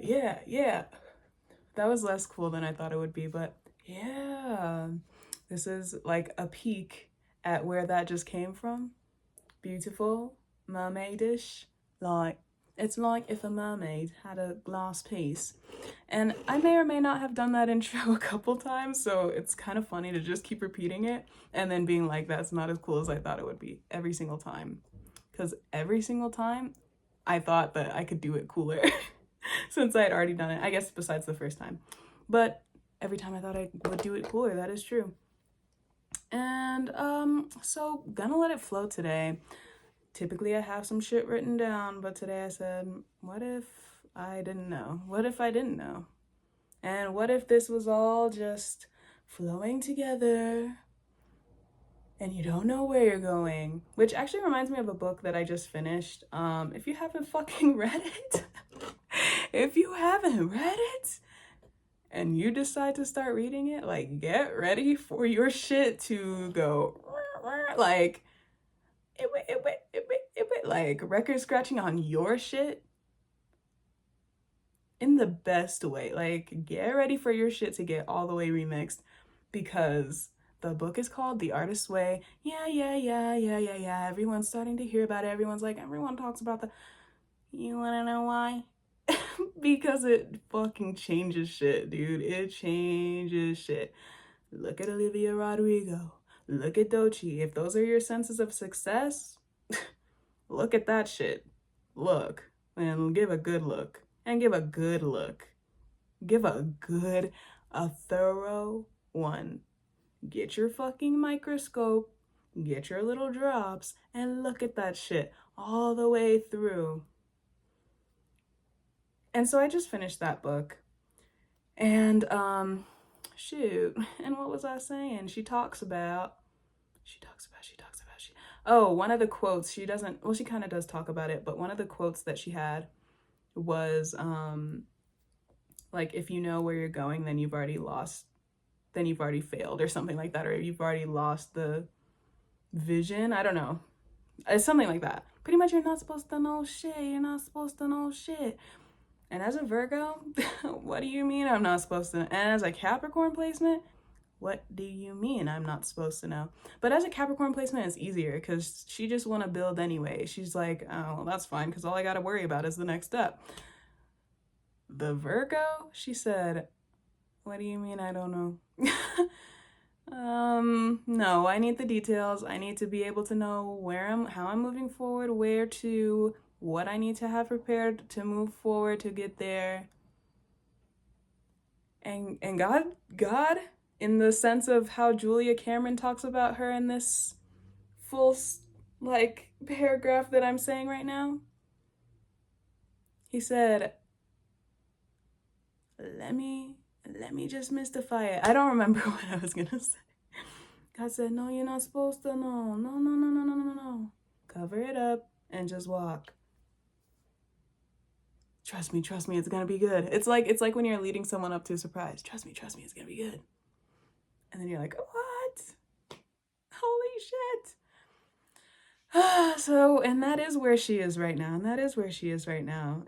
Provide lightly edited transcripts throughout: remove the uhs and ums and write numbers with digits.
yeah. That was less cool than I thought it would be, but yeah. This is like a peek at where that just came from. Beautiful, mermaidish. Like, it's like if a mermaid had a glass piece. And I may or may not have done that intro a couple times, so it's kind of funny to just keep repeating it and then being like, that's not as cool as I thought it would be every single time. Because every single time, I thought that I could do it cooler since I had already done it. I guess besides the first time. But every time I thought I would do it cooler, that is true. And so gonna let it flow today. Typically I have some shit written down, but today I said, what if I didn't know? What if I didn't know? And what if this was all just flowing together and you don't know where you're going? Which actually reminds me of a book that I just finished. If you haven't fucking read it, if you haven't read it and you decide to start reading it, like, get ready for your shit to go like like record scratching on your shit in the best way. Like, get ready for your shit to get all the way remixed, because the book is called The Artist's Way. Yeah. Everyone's starting to hear about it. Everyone talks about the. You wanna know why? Because it fucking changes shit, dude. It changes shit. Look at Olivia Rodrigo. Look at Doechii. If those are your senses of success, look at that shit. Look. And give a good look. And give a good look. Give a thorough one. Get your fucking microscope, get your little drops, and look at that shit all the way through. And so I just finished that book. And shoot, and what was I saying? She talks about oh, one of the quotes, she doesn't, well, she kind of does talk about it, but one of the quotes that she had was like, if you know where you're going, then you've already failed, or something like that, or you've already lost the vision. I don't know. It's something like that. Pretty much, you're not supposed to know shit. And as a Virgo, what do you mean I'm not supposed to know? And as a Capricorn placement, what do you mean I'm not supposed to know? But as a Capricorn placement, it's easier because she just want to build anyway. She's like, oh, well, that's fine, because all I got to worry about is the next step. The Virgo, she said, what do you mean I don't know? No, I need the details. I need to be able to know how I'm moving forward, what I need to have prepared to move forward to get there. And God, in the sense of how Julia Cameron talks about her in this full, like, paragraph that I'm saying right now, he said, let me just mystify it. I don't remember what I was gonna say. God said, no, you're not supposed to know. No. Cover it up and just walk. Trust me, it's gonna be good. It's like when you're leading someone up to a surprise. Trust me, it's gonna be good. And then you're like, what? Holy shit. So, and that is where she is right now.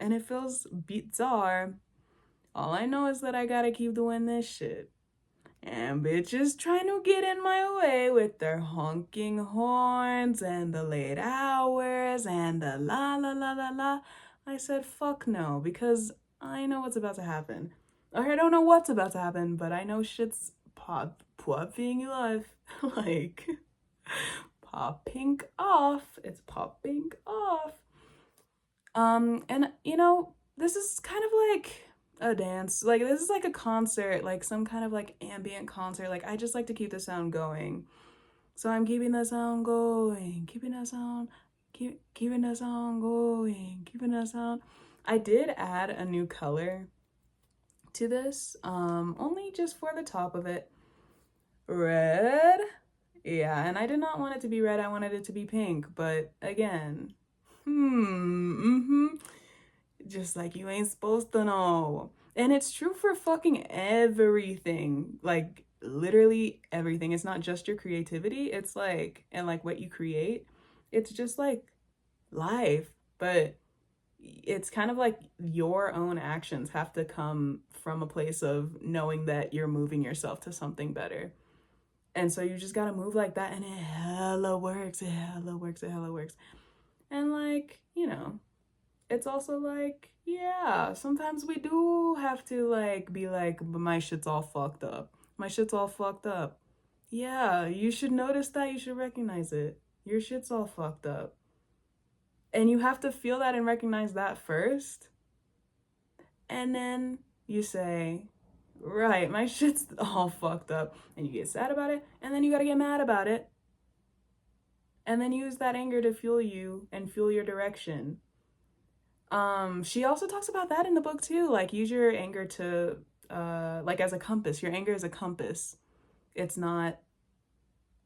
And it feels bizarre. All I know is that I gotta keep doing this shit. And bitches trying to get in my way with their honking horns and the late hours and the la. I said, fuck no, because I know what's about to happen. Or I don't know what's about to happen, but I know shit's popping life. Like, popping off. It's popping off. And you know, this is kind of like a dance. Like, this is like a concert, like some kind of like ambient concert. Like, I just like to keep the sound going. So I'm keeping the sound going, keeping the sound going. I did add a new color to this, only just for the top of it. Red. Yeah, and I did not want it to be red, I wanted it to be pink, but again, just like you ain't supposed to know. And it's true for fucking everything. Like, literally everything. It's not just your creativity. It's like, and like what you create. It's just like life. But it's kind of like your own actions have to come from a place of knowing that you're moving yourself to something better. And so you just gotta move like that, and it hella works. It hella works. It hella works. And like, you know, it's also like, yeah, sometimes we do have to like be like, but my shit's all fucked up. My shit's all fucked up. Yeah, you should notice that. You should recognize it. Your shit's all fucked up. And you have to feel that and recognize that first. And then you say, right, my shit's all fucked up. And you get sad about it. And then you gotta get mad about it. And then use that anger to fuel you and fuel your direction. She also talks about that in the book too. Like, use your anger to, like, as a compass. Your anger is a compass. It's not,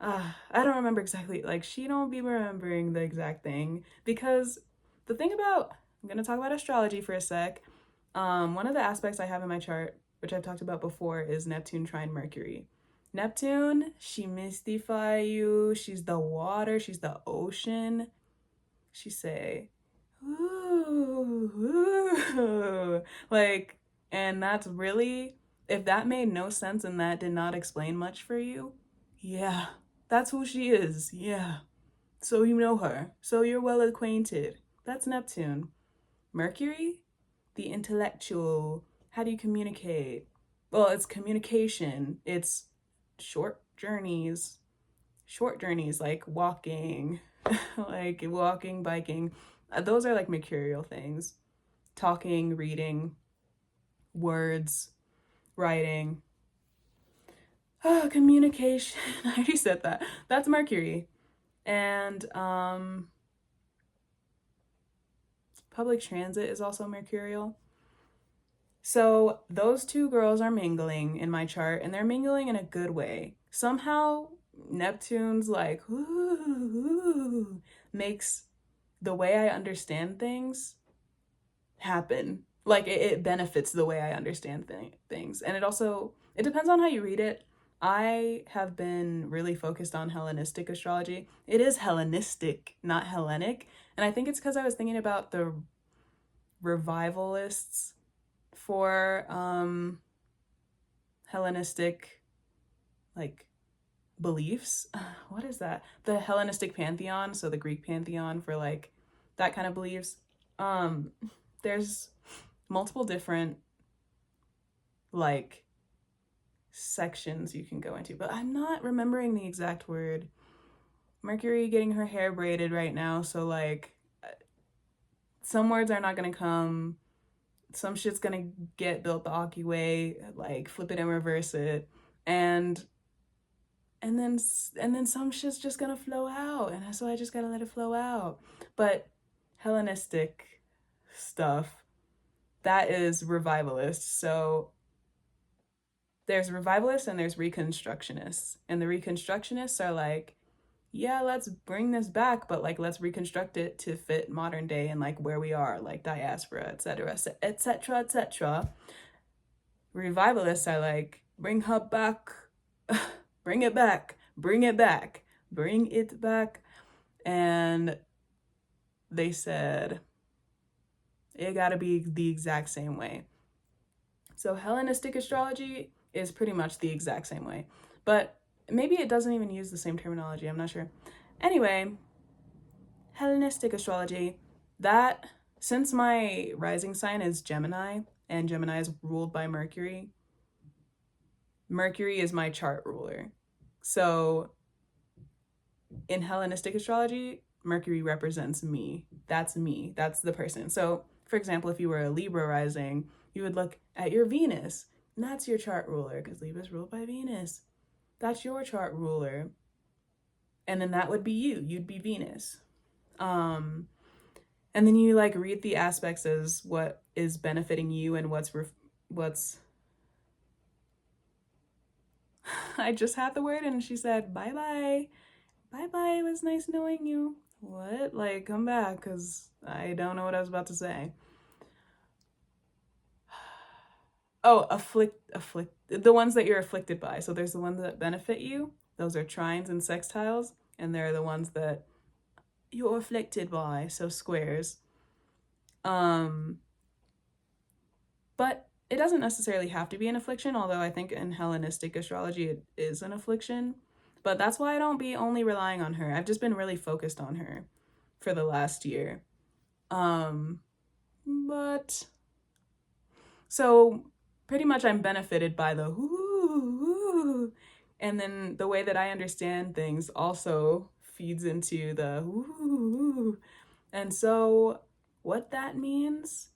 I don't remember exactly. Like, she don't be remembering the exact thing. Because the thing about, I'm going to talk about astrology for a sec. One of the aspects I have in my chart, which I've talked about before, is Neptune trine Mercury. Neptune, she mystify you. She's the water. She's the ocean. She say, ooh, ooh. Like, and that's really, if that made no sense and that did not explain much for you, yeah, that's who she is. Yeah. So you know her. So you're well acquainted. That's Neptune. Mercury, the intellectual. How do you communicate? Well, it's communication. It's short journeys, like walking, like walking, biking. Those are like mercurial things. Talking, reading, words, writing. Oh, communication. I already said that. That's Mercury. And public transit is also mercurial. So those two girls are mingling in my chart, and they're mingling in a good way. Somehow Neptune's like, ooh, makes the way I understand things happen. Like, it benefits the way I understand things. And it depends on how you read it. I have been really focused on Hellenistic astrology. It is Hellenistic, not Hellenic. And I think it's because I was thinking about the revivalists for Hellenistic, like, beliefs. What is that? The Hellenistic pantheon, so the Greek pantheon for like that kind of beliefs. There's multiple different like sections you can go into, but I'm not remembering the exact word. Mercury getting her hair braided right now, so like some words are not gonna come. Some shit's gonna get built the Aki way, like flip it and reverse it, and then some shit's just gonna flow out, and so I just gotta let it flow out. But Hellenistic stuff, that is revivalist. So there's revivalists and there's reconstructionists, and the reconstructionists are like, yeah, let's bring this back, but like let's reconstruct it to fit modern day and like where we are, like diaspora, etc., etc., etc. Revivalists are like, bring her back, bring it back, bring it back, bring it back. And they said it gotta be the exact same way. So Hellenistic astrology is pretty much the exact same way, but maybe it doesn't even use the same terminology, I'm not sure. Anyway, Hellenistic astrology, that, since my rising sign is Gemini, and Gemini is ruled by Mercury, Mercury is my chart ruler. So in Hellenistic astrology, Mercury represents me. That's the person. So for example, if you were a Libra rising, you would look at your Venus, and that's your chart ruler, because Libra is ruled by Venus. That's your chart ruler. And then that would be you. You'd be Venus. And then you like read the aspects as what is benefiting you and what's I just had the word and she said, bye-bye. Bye-bye, it was nice knowing you. What? Like, come back, because I don't know what I was about to say. Oh, afflict, the ones that you're afflicted by. So there's the ones that benefit you. Those are trines and sextiles. And there are the ones that you're afflicted by, so squares. Um, but it doesn't necessarily have to be an affliction, although I think in Hellenistic astrology it is an affliction. But that's why I don't be only relying on her. I've just been really focused on her for the last year. But so pretty much I'm benefited by the woo, and then the way that I understand things also feeds into the woo. And so what that means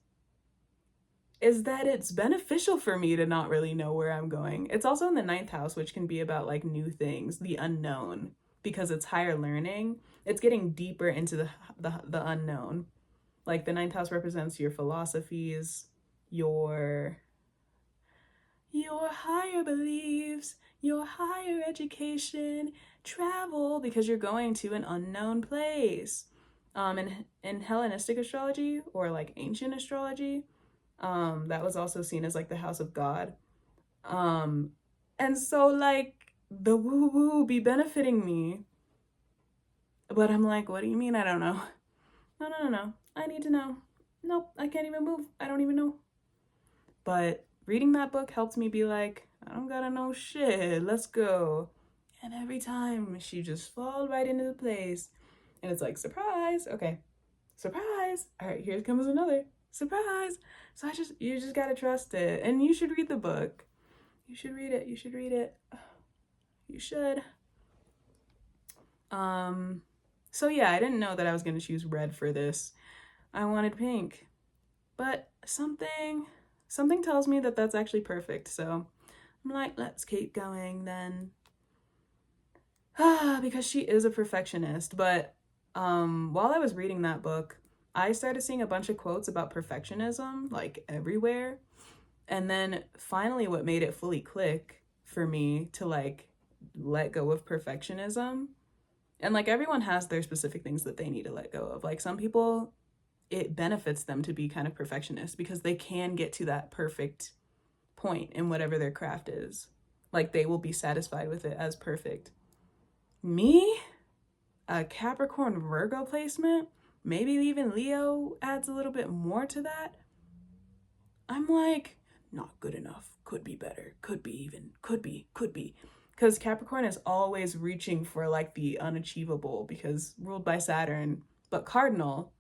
is that it's beneficial for me to not really know where I'm going. It's also in the ninth house, which can be about like new things, the unknown, because it's higher learning. It's getting deeper into the unknown. Like the ninth house represents your philosophies, your higher beliefs, your higher education, travel, because you're going to an unknown place. In Hellenistic astrology or like ancient astrology, that was also seen as like the house of God. And so like the woo woo be benefiting me. But I'm like, what do you mean I don't know? No. I need to know. Nope, I can't even move. I don't even know. But reading that book helped me be like, I don't gotta know shit. Let's go. And every time she just fall right into the place. And it's like, surprise. Okay. Surprise. All right, here comes another surprise. So you just gotta trust it. And you should read the book. You should read it. You should read it. You should. So yeah, I didn't know that I was gonna choose red for this. I wanted pink. But something tells me that that's actually perfect. So I'm like, let's keep going then. Because she is a perfectionist. But while I was reading that book, I started seeing a bunch of quotes about perfectionism, like everywhere. And then finally what made it fully click for me to like let go of perfectionism. And like everyone has their specific things that they need to let go of. Like some people, it benefits them to be kind of perfectionist because they can get to that perfect point in whatever their craft is. Like they will be satisfied with it as perfect. Me, a Capricorn Virgo placement, maybe even Leo adds a little bit more to that. I'm like, not good enough, could be better, could be even, could be. Because Capricorn is always reaching for like the unachievable because ruled by Saturn, but cardinal.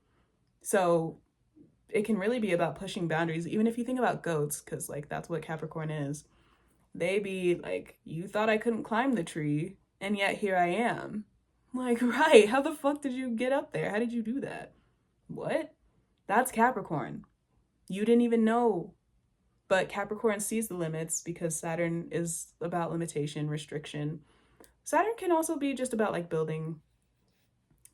So it can really be about pushing boundaries, even if you think about goats, because like that's what Capricorn is. They be like, you thought I couldn't climb the tree, and yet here I am. Like, right, how the fuck did you get up there? How did you do that? What? That's Capricorn. You didn't even know. But Capricorn sees the limits because Saturn is about limitation, restriction. Saturn can also be just about like building.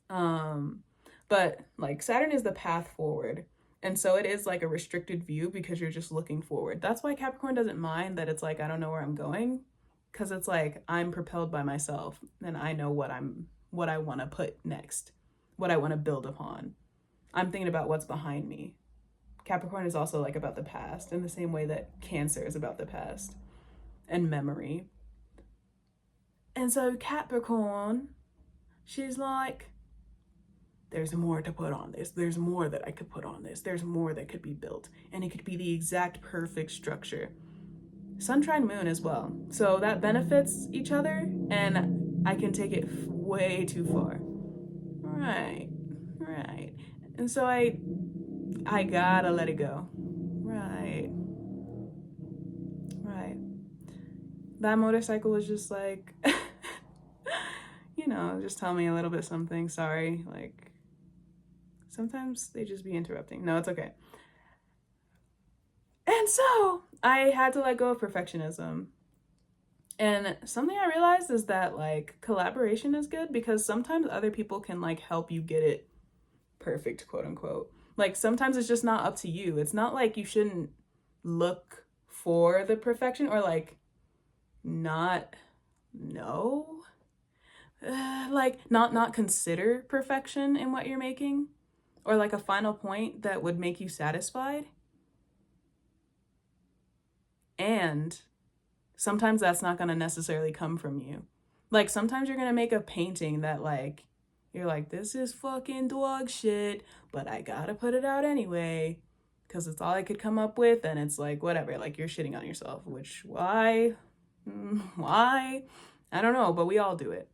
But like Saturn is the path forward. And so it is like a restricted view because you're just looking forward. That's why Capricorn doesn't mind that it's like, I don't know where I'm going. Because it's like, I'm propelled by myself and I know what I want to put next, what I want to build upon. I'm thinking about what's behind me. Capricorn is also like about the past in the same way that Cancer is about the past and memory. And so Capricorn, she's like, there's more to put on this. There's more that I could put on this. There's more that could be built. And it could be the exact perfect structure. Sun, trine, moon as well. So that benefits each other and I can take it way too far. Right. And so I gotta let it go. Right. That motorcycle was just like, just tell me a little bit something. Sorry. Like, sometimes they just be interrupting. No, it's okay. And so I had to let go of perfectionism. And something I realized is that like collaboration is good because sometimes other people can like help you get it perfect, quote unquote. Like sometimes it's just not up to you. It's not like you shouldn't look for the perfection or like not know, like not consider perfection in what you're making or like a final point that would make you satisfied. And sometimes that's not going to necessarily come from you. Like sometimes you're going to make a painting that like You're like, this is fucking dog shit, but I gotta put it out anyway because it's all I could come up with, and it's like, whatever, like, you're shitting on yourself, which, why? Why? I don't know, but we all do it.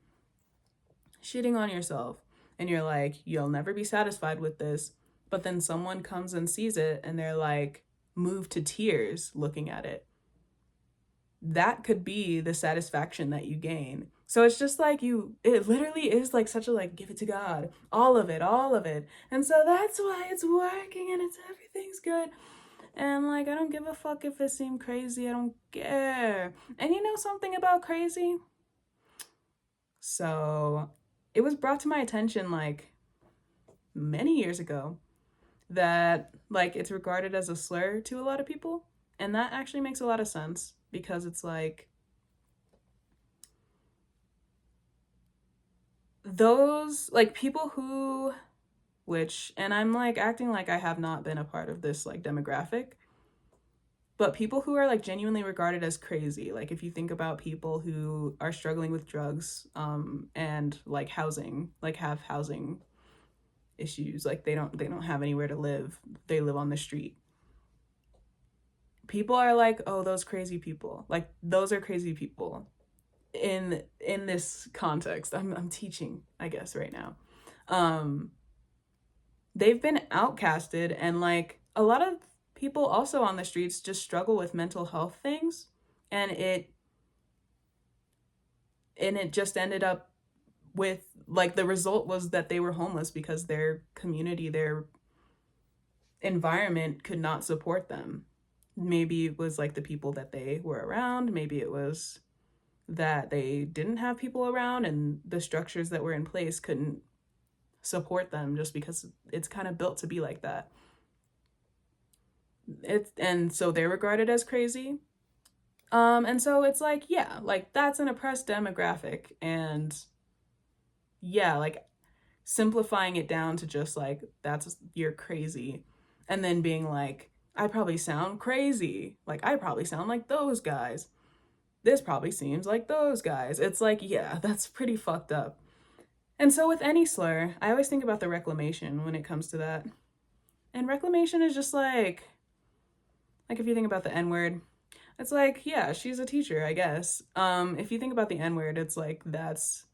Shitting on yourself, and you're like, you'll never be satisfied with this, but then someone comes and sees it, and they're like, moved to tears looking at it. That could be the satisfaction that you gain. So it's just like it literally is like such a like, give it to God, all of it, all of it. And so that's why it's working and it's everything's good. And like, I don't give a fuck if it seemed crazy. I don't care. And you know something about crazy? So it was brought to my attention like many years ago that like it's regarded as a slur to a lot of people. And that actually makes a lot of sense because it's like those like people who, which, and I'm like acting like I have not been a part of this like demographic, but people who are like genuinely regarded as crazy, like if you think about people who are struggling with drugs and like housing, like have housing issues, like they don't have anywhere to live, they live on the street. People are like, oh, those crazy people, like those are crazy people in this context. I'm teaching, I guess, right now. They've been outcasted, and like a lot of people also on the streets just struggle with mental health things, and it just ended up with like the result was that they were homeless because their community, their environment could not support them. Maybe it was like the people that they were around, maybe it was that they didn't have people around and the structures that were in place couldn't support them just because it's kind of built to be like that. And so they're regarded as crazy. And so it's like, yeah, like that's an oppressed demographic. And yeah, like simplifying it down to just like, you're crazy. And then being like, I probably sound crazy. Like, I probably sound like those guys. This probably seems like those guys. It's like, yeah, that's pretty fucked up. And so with any slur, I always think about the reclamation when it comes to that. And reclamation is just like if you think about the N-word, it's like, yeah, she's a teacher, I guess. If you think about the N-word, it's like, that's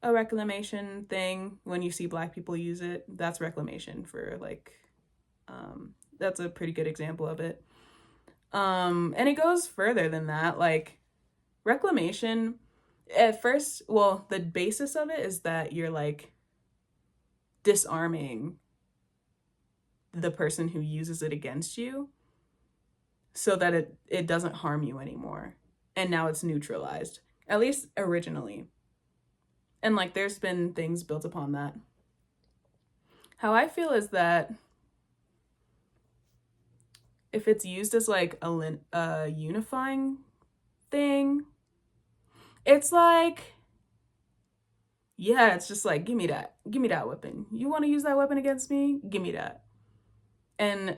a reclamation thing. When you see Black people use it, that's reclamation for like, that's a pretty good example of it. And it goes further than that. Like, reclamation, at first, well, the basis of it is that you're like disarming the person who uses it against you so that it doesn't harm you anymore. And now it's neutralized, at least originally. And like there's been things built upon that. How I feel is that if it's used as like a unifying thing, it's like, yeah, it's just like, give me that weapon. You want to use that weapon against me? Give me that. And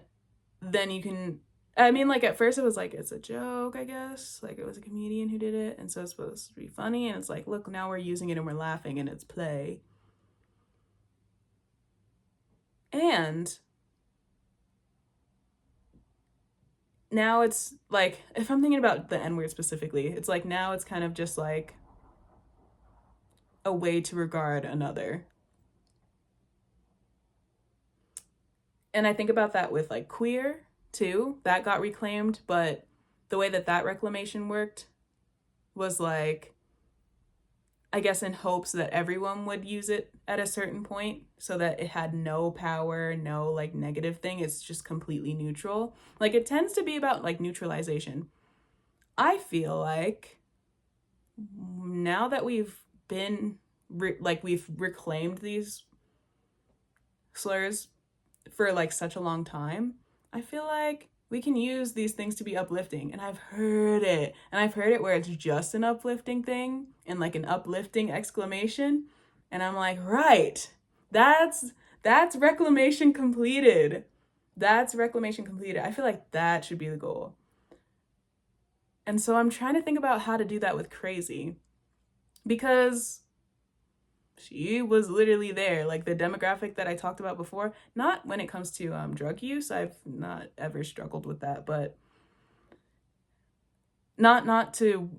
then you can, I mean, like at first it was like, it's a joke, I guess. Like it was a comedian who did it, and so it's supposed to be funny. And it's like, look, now we're using it and we're laughing and it's play. And now it's like, if I'm thinking about the N-word specifically, it's like now it's kind of just like a way to regard another. And I think about that with like queer too. That got reclaimed, but the way that reclamation worked was like, I guess in hopes that everyone would use it at a certain point so that it had no power, no like negative thing. It's just completely neutral. Like it tends to be about like neutralization. I feel like now that we've been we've reclaimed these slurs for like such a long time, I feel like we can use these things to be uplifting. And I've heard it. And I've heard it where it's just an uplifting thing and like an uplifting exclamation. And I'm like, right, that's reclamation completed. That's reclamation completed. I feel like that should be the goal. And so I'm trying to think about how to do that with crazy. Because she was literally there. Like the demographic that I talked about before, not when it comes to drug use. I've not ever struggled with that, but not to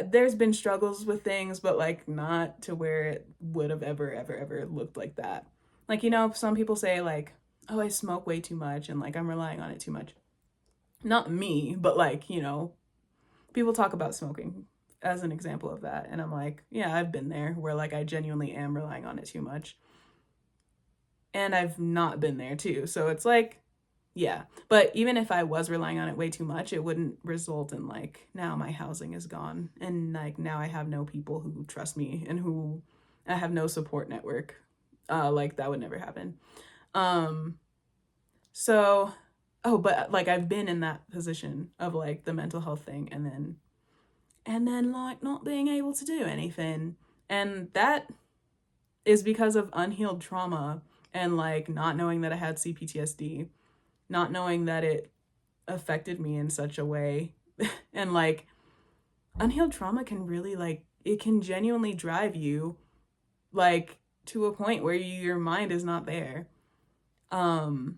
there's been struggles with things, but like not to where it would have ever looked like that. Like, you know, some people say like, oh, I smoke way too much and like I'm relying on it too much. Not me, but like, you know, people talk about smoking as an example of that, and I'm like, yeah, I've been there where like I genuinely am relying on it too much, and I've not been there too. So it's like, yeah, but even if I was relying on it way too much, it wouldn't result in like now my housing is gone and like now I have no people who trust me and who I have no support network. Like that would never happen. um so oh, but like I've been in that position of like the mental health thing, and then like not being able to do anything, and that is because of unhealed trauma and like not knowing that I had CPTSD, not knowing that it affected me in such a way. And like unhealed trauma can really like, it can genuinely drive you like to a point where your mind is not there. And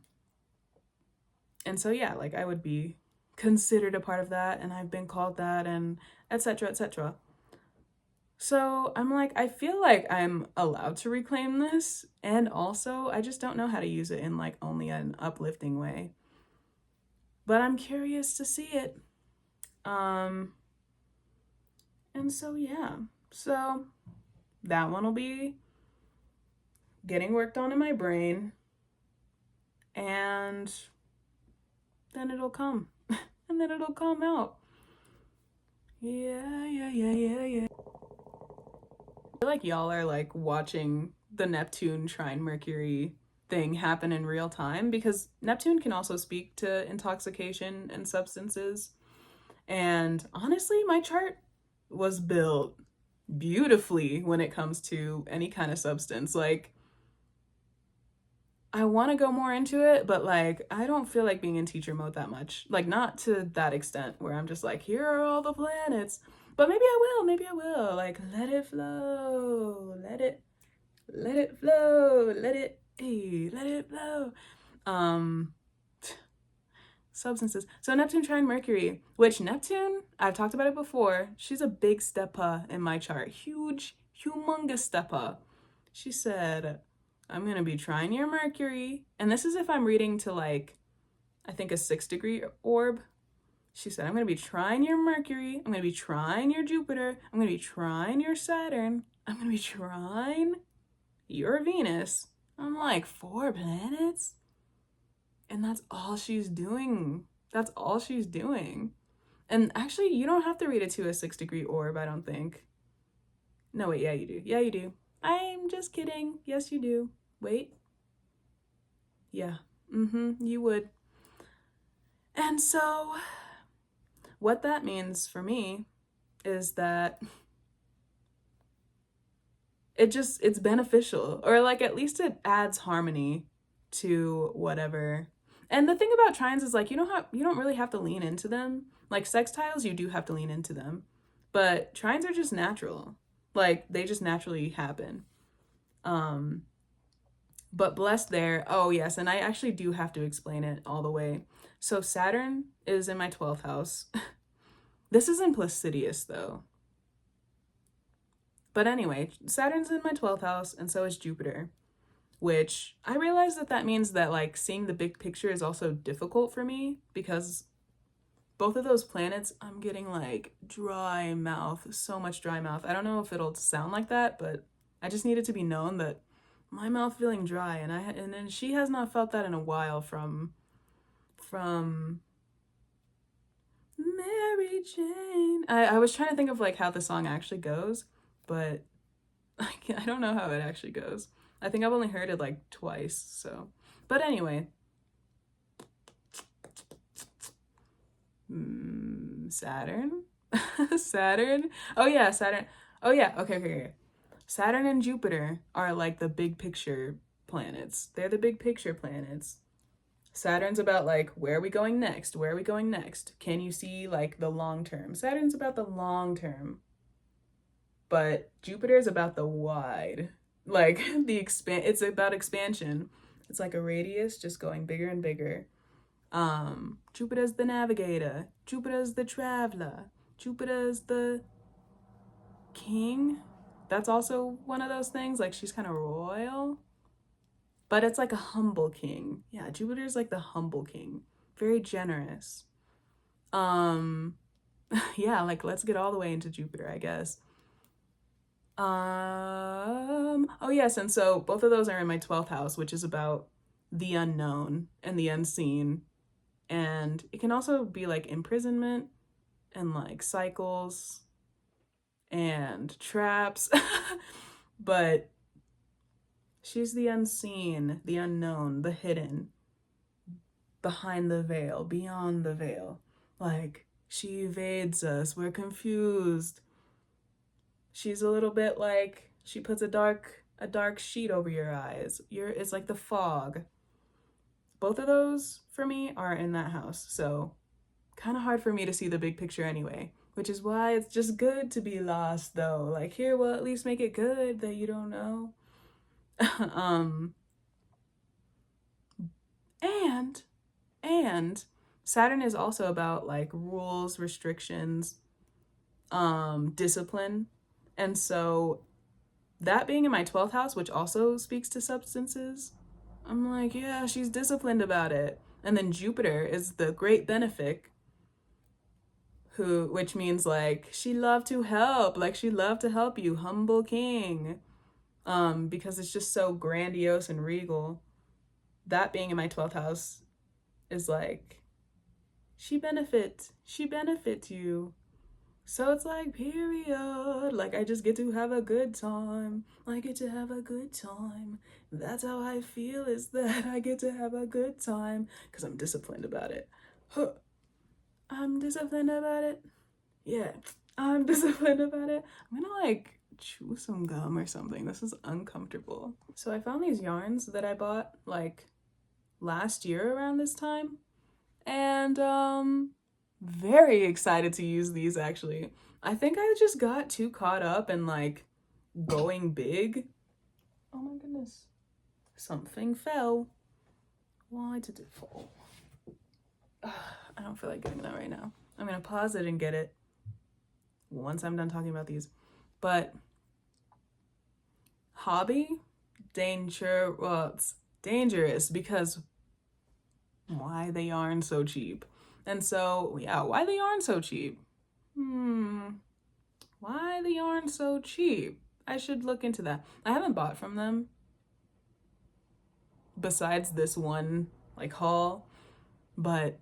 so yeah, like I would be considered a part of that, and I've been called that, and etc etc. So I'm like, I feel like I'm allowed to reclaim this, and also I just don't know how to use it in like only an uplifting way, but I'm curious to see it. And so yeah, so that one will be getting worked on in my brain, and then it'll come and then it'll come out. Yeah. I feel like y'all are like watching the Neptune trine Mercury thing happen in real time, because Neptune can also speak to intoxication and substances. And honestly, my chart was built beautifully when it comes to any kind of substance. Like, I want to go more into it, but like, I don't feel like being in teacher mode that much. Like, not to that extent where I'm just like, here are all the planets. But maybe I will. Like, let it flow. Let it flow. Let it flow. Substances. So Neptune trine Mercury, which Neptune, I've talked about it before. She's a big stepper in my chart. Huge, humongous stepper. She said, I'm going to be trine your Mercury. And this is if I'm reading to like, I think a 6-degree orb. She said, I'm going to be trine your Mercury. I'm going to be trine your Jupiter. I'm going to be trine your Saturn. I'm going to be trine your Venus. I'm like, 4 planets? And that's all she's doing. That's all she's doing. And actually, you don't have to read it to a 6-degree orb, I don't think. No, wait, yeah, you do. Yeah, you do. I'm just kidding. Yes, you do. Wait. Yeah. You would. And so, what that means for me is that it's beneficial, or like at least it adds harmony to whatever. And the thing about trines is like, you don't really have to lean into them. Like sextiles, you do have to lean into them, but trines are just natural. Like they just naturally happen. But blessed there. Oh yes, and I actually do have to explain it all the way. So Saturn is in my 12th house. This isn't Placidius though. But anyway, Saturn's in my 12th house, and so is Jupiter, which I realize that means that like seeing the big picture is also difficult for me, because both of those planets, I'm getting like dry mouth, so much dry mouth. I don't know if it'll sound like that, but I just need it to be known that my mouth feeling dry, and then she has not felt that in a while from Mary Jane. I was trying to think of like how the song actually goes, but I don't know how it actually goes. I think I've only heard it like twice, so. But anyway. Saturn? Saturn? Oh yeah, Saturn. Oh yeah, okay. Saturn and Jupiter are like the big picture planets. They're the big picture planets. Saturn's about like, where are we going next? Where are we going next? Can you see like the long term? Saturn's about the long term. but Jupiter is about the wide, like it's about expansion. It's like a radius just going bigger and bigger. Jupiter's the navigator, Jupiter's the traveler, Jupiter's the king. That's also one of those things, like she's kind of royal, but it's like a humble king. Yeah, Jupiter's like the humble king, very generous. Yeah, like let's get all the way into Jupiter, I guess. Oh yes, and so both of those are in my 12th house, which is about the unknown and the unseen. And it can also be like imprisonment and like cycles and traps. But she's the unseen, the unknown, the hidden, behind the veil, beyond the veil. Like she evades us, we're confused. She's a little bit like she puts a dark sheet over your eyes. It's like the fog. Both of those for me are in that house, so kind of hard for me to see the big picture anyway, which is why it's just good to be lost though. Like here, we'll at least make it good that you don't know. And Saturn is also about like rules, restrictions, discipline. And so that being in my 12th house, which also speaks to substances, I'm like, yeah, she's disciplined about it. And then Jupiter is the great benefic, which means like she loved to help, like she loved to help you, humble king. Because it's just so grandiose and regal. That being in my 12th house is like, she benefits you. So it's like, period. Like, I just get to have a good time. I get to have a good time. That's how I feel, is that I get to have a good time. Because I'm disciplined about it. Huh. I'm disciplined about it. Yeah, I'm disciplined about it. I'm gonna like chew some gum or something. This is uncomfortable. So I found these yarns that I bought like last year around this time. And very excited to use these actually. I think I just got too caught up in like going big. Oh my goodness. Something fell. Why did it fall? I don't feel like getting that right now. I'm gonna pause it and get it once I'm done talking about these. But hobby, well, it's dangerous because why the yarn so cheap? And so, yeah, why the yarn so cheap? Why the yarn so cheap? I should look into that. I haven't bought from them besides this one like haul, but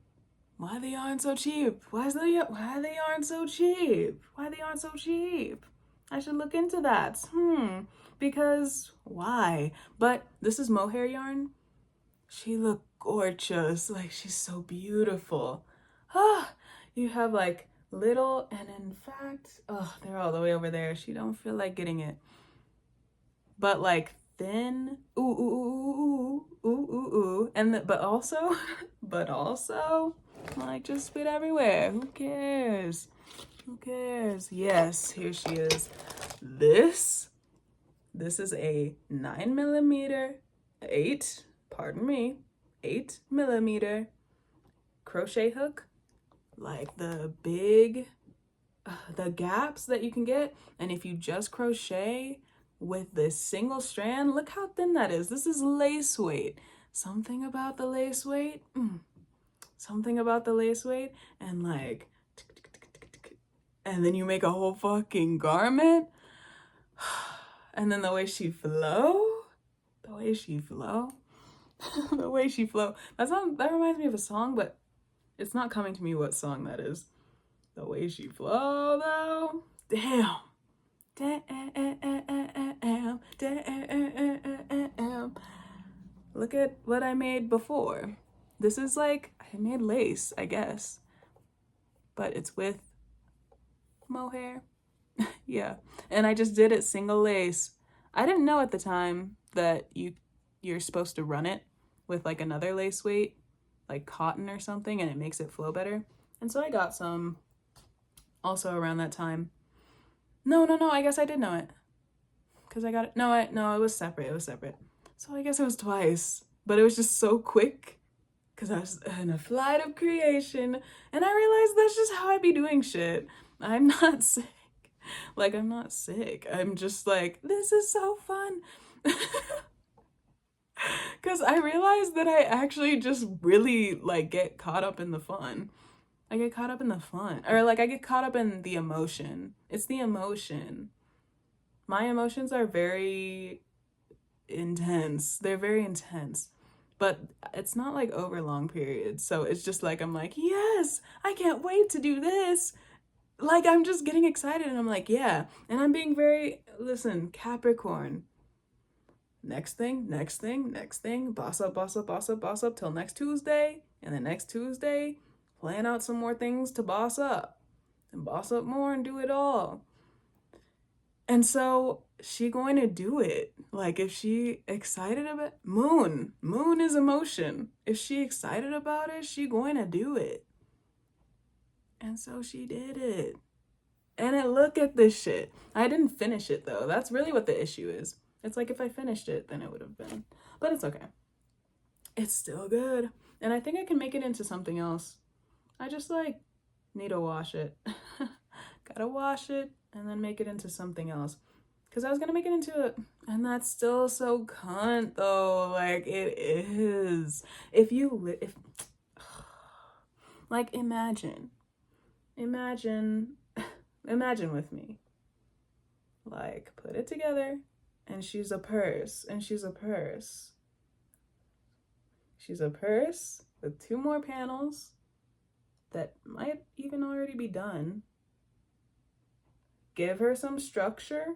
why the yarn so cheap? Why the yarn so cheap? Why the yarn so cheap? I should look into that. Because why? But this is mohair yarn. She looked gorgeous. Like, she's so beautiful. You have like little, and in fact, they're all the way over there. She don't feel like getting it. But like thin, and but also like just spit everywhere. Who cares? Yes, here she is. This is a 9mm, 8mm crochet hook. Like the gaps that you can get. And if you just crochet with this single strand, look how thin that is. This is lace weight. Something about the lace weight. And like, and then you make a whole fucking garment. And then the way she flow. That reminds me of a song, but it's not coming to me what song that is. The way she flow though. Damn. Look at what I made before. This is like, I made lace, I guess. But it's with mohair. Yeah. And I just did it single lace. I didn't know at the time that you're supposed to run it with like another lace weight, like cotton or something, and it makes it flow better. And so I got some also around that time. No, I guess I did know it. Because I got it. No, it was separate. It was separate. So I guess it was twice. But it was just so quick. Because I was in a flight of creation. And I realized that's just how I be doing shit. I'm not sick. Like, I'm not sick. I'm just like, this is so fun. Because I realized that I actually just really, like, get caught up in the fun. I get caught up in the fun. Or, like, I get caught up in the emotion. It's the emotion. My emotions are very intense. They're very intense. But it's not like over long periods. So it's just like, I'm like, yes, I can't wait to do this. Like, I'm just getting excited and I'm like, yeah. And I'm being very, listen, Capricorn. Next thing, boss up, boss up, boss up, boss up till next Tuesday. And then next Tuesday, plan out some more things to boss up. And boss up more and do it all. And so she going to do it. Like, if she excited about moon is emotion. If she excited about it, she going to do it. And so she did it. And look at this shit. I didn't finish it though. That's really what the issue is. It's like if I finished it, then it would have been. But it's okay. It's still good. And I think I can make it into something else. I just like need to wash it. Gotta wash it and then make it into something else. Because I was gonna make it into it, and that's still so cunt though. Like, it is. If like, imagine with me. Like, put it together, and she's a purse, She's a purse with 2 more panels that might even already be done. Give her some structure.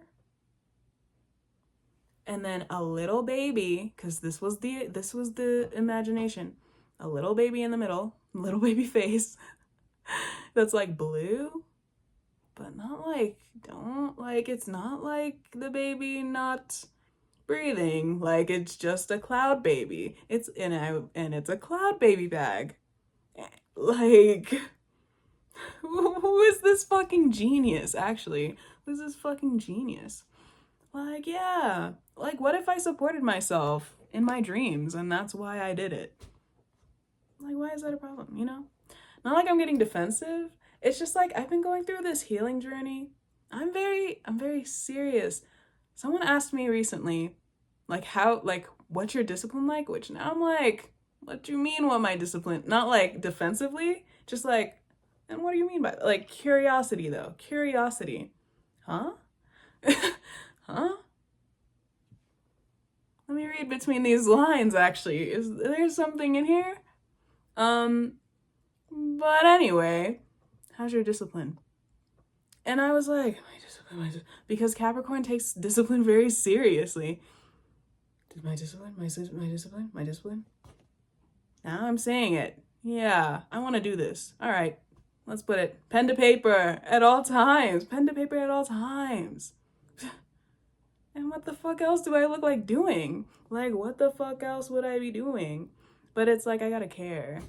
And then a little baby, because this was the imagination. A little baby in the middle, little baby face that's like blue, but not like, it's not like the baby not breathing. Like, it's just a cloud baby. It's a cloud baby bag. Like, who is this fucking genius, actually? Who's this fucking genius? Like, yeah. Like, what if I supported myself in my dreams and that's why I did it? Like, why is that a problem, you know? Not like I'm getting defensive. It's just like I've been going through this healing journey. I'm very serious. Someone asked me recently, like, what's your discipline like? Which now I'm like, what do you mean what my discipline? Not like defensively, just like, and what do you mean by that? Like, curiosity though. Curiosity. Huh? Huh? Let me read between these lines, actually. Is there something in here? But anyway, how's your discipline? And I was like, my discipline. Because Capricorn takes discipline very seriously. My discipline? Now I'm saying it. Yeah, I want to do this. All right, let's put it pen to paper at all times. Pen to paper at all times. And what the fuck else do I look like doing? Like, what the fuck else would I be doing? But it's like, I gotta care.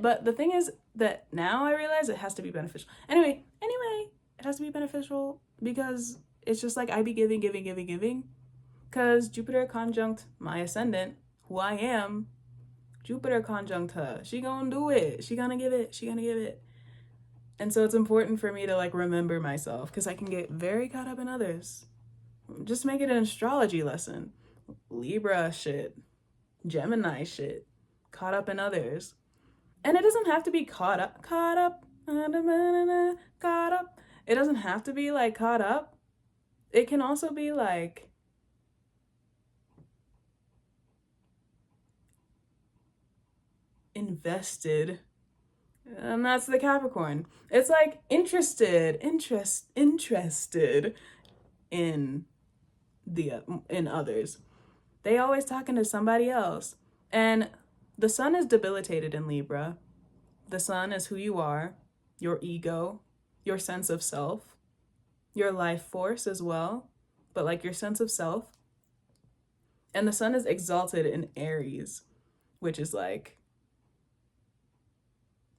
But the thing is that now I realize it has to be beneficial. Anyway, it has to be beneficial because it's just like I be giving. Because Jupiter conjunct my ascendant, who I am, Jupiter conjunct her. She gonna do it. She gonna give it. And so it's important for me to like remember myself because I can get very caught up in others. Just make it an astrology lesson. Libra shit. Gemini shit. Caught up in others. And it doesn't have to be caught up. It doesn't have to be like caught up. It can also be like invested. And that's the Capricorn. It's like interested in in others. They always talking to somebody else. And the sun is debilitated in Libra. The sun is who you are, your ego, your sense of self, your life force as well, but like your sense of self. And the sun is exalted in Aries, which is like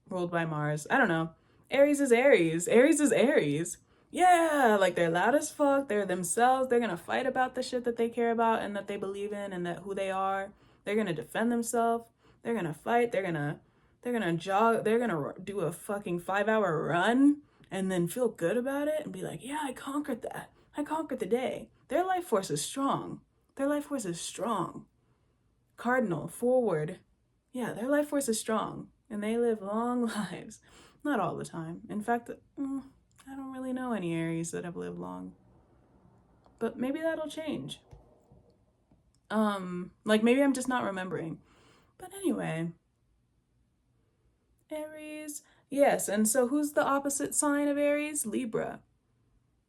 ruled by Mars. I don't know. Aries is Aries. Aries is Aries. Yeah, like they're loud as fuck. They're themselves. They're gonna fight about the shit that they care about and that they believe in and that who they are. They're gonna defend themselves. They're gonna fight. They're gonna jog. They're gonna do a fucking 5-hour run and then feel good about it and be like, yeah, I conquered that. I conquered the day. Their life force is strong. Their life force is strong. Cardinal, forward. Yeah, their life force is strong and they live long lives. Not all the time. In fact, I don't really know any Aries that have lived long. But maybe that'll change. Like maybe I'm just not remembering. But anyway. Aries. Yes, and so who's the opposite sign of Aries? Libra.